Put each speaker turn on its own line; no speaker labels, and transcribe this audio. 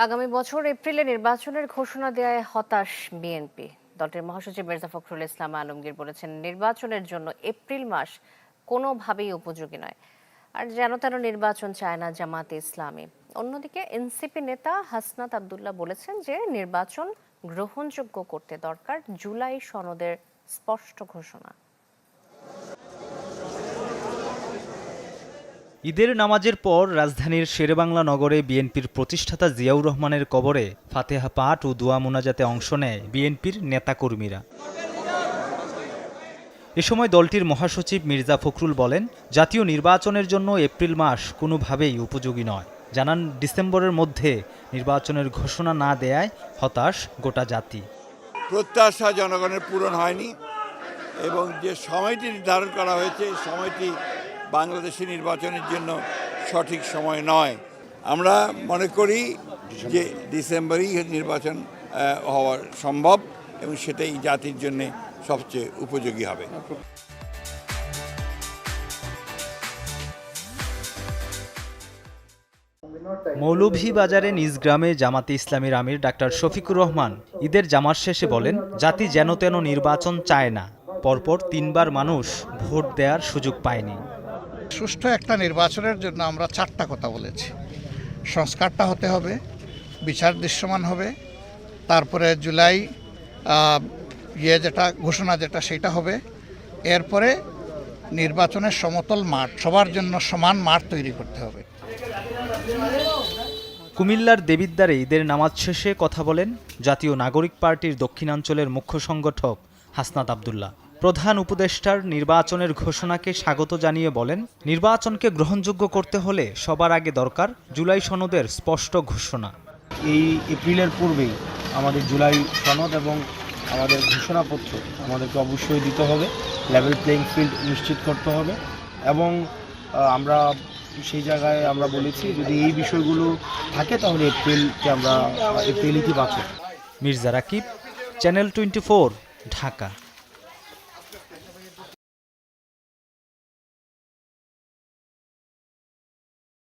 আগামী বছর এপ্রিলে নির্বাচনের ঘোষণা দেওয়ায় হতাশ বিএনপি। দলটির মহাসচিব মির্জা ফখরুল ইসলাম আলমগীর বলেছেন, নির্বাচনের জন্য এপ্রিল মাস কোনোভাবেই উপযোগী নয়। আর যেন তেন নির্বাচন চায় না জামাতে ইসলামী। অন্যদিকে এনসিপি নেতা হাসনাত আব্দুল্লাহ বলেছেন যে নির্বাচন গ্রহণযোগ্য করতে দরকার জুলাই সনদের স্পষ্ট ঘোষণা।
ঈদের নামাজের পর রাজধানীর শেরেবাংলা নগরে বিএনপির প্রতিষ্ঠাতা জিয়াউর রহমানের কবরে ফাতেহা পাঠ ও দোয়া মোনাজাতে অংশ নেয় বিএনপির নেতাকর্মীরা। এ সময় দলটির মহাসচিব মির্জা ফখরুল বলেন, জাতীয় নির্বাচনের জন্য এপ্রিল মাস কোনোভাবেই উপযোগী নয়। জানান, ডিসেম্বরের মধ্যে নির্বাচনের ঘোষণা না দেয়ায় হতাশ গোটা জাতি।
প্রত্যাশা জনগণের পূরণ হয়নি এবং যে সময়টি নির্ধারণ করা হয়েছে সময়টি বাংলাদেশের নির্বাচনের জন্য সঠিক সময় নয়। আমরা মনে করি যে ডিসেম্বরেই নির্বাচন হওয়া সম্ভব এবং সেটাই জাতির জন্য সবচেয়ে উপযোগী হবে।
মৌলভীবাজারে নিজ গ্রামে জামাতে ইসলামীর আমির ডাক্তার শফিকুর রহমান ঈদের জামাত শেষে বলেন, জাতি যেন তেন নির্বাচন চায় না। পরপর 3 বার মানুষ ভোট দেওয়ার সুযোগ পায়নি।
সুষ্ঠু একটা নির্বাচনের জন্য আমরা 4টা কথা বলেছি। সংস্কারটা হতে হবে, বিচার দৃশ্যমান হবে, তারপরে জুলাই যেটা ঘোষণা সেটা হবে, এরপরে নির্বাচনের সমতল মাঠ, সবার জন্য সমান মাঠ তৈরি করতে হবে।
কুমিল্লার দেবিদ্বারে ঈদের নামাজ শেষে কথা বলেন জাতীয় নাগরিক পার্টির দক্ষিণাঞ্চলের মুখ্য সংগঠক হাসনাত আব্দুল্লাহ। প্রধান উপদেষ্টার নির্বাচনের ঘোষণাকে স্বাগত জানিয়ে বলেন, নির্বাচনকে গ্রহণযোগ্য করতে হলে সবার আগে দরকার জুলাই সনদের স্পষ্ট ঘোষণা।
এই এপ্রিলের পূর্বেই আমাদের জুলাই সনদ এবং আমাদের ঘোষণাপত্র আমাদেরকে অবশ্যই দিতে হবে। লেভেল প্লেইং ফিল্ড নিশ্চিত করতে হবে এবং আমরা সেই জায়গায় আমরা বলেছি যদি এই বিষয়গুলো থাকে তাহলে এপ্রিল ইতিবাচক।
মির্জা রাকিব, চ্যানেল 24, ঢাকা।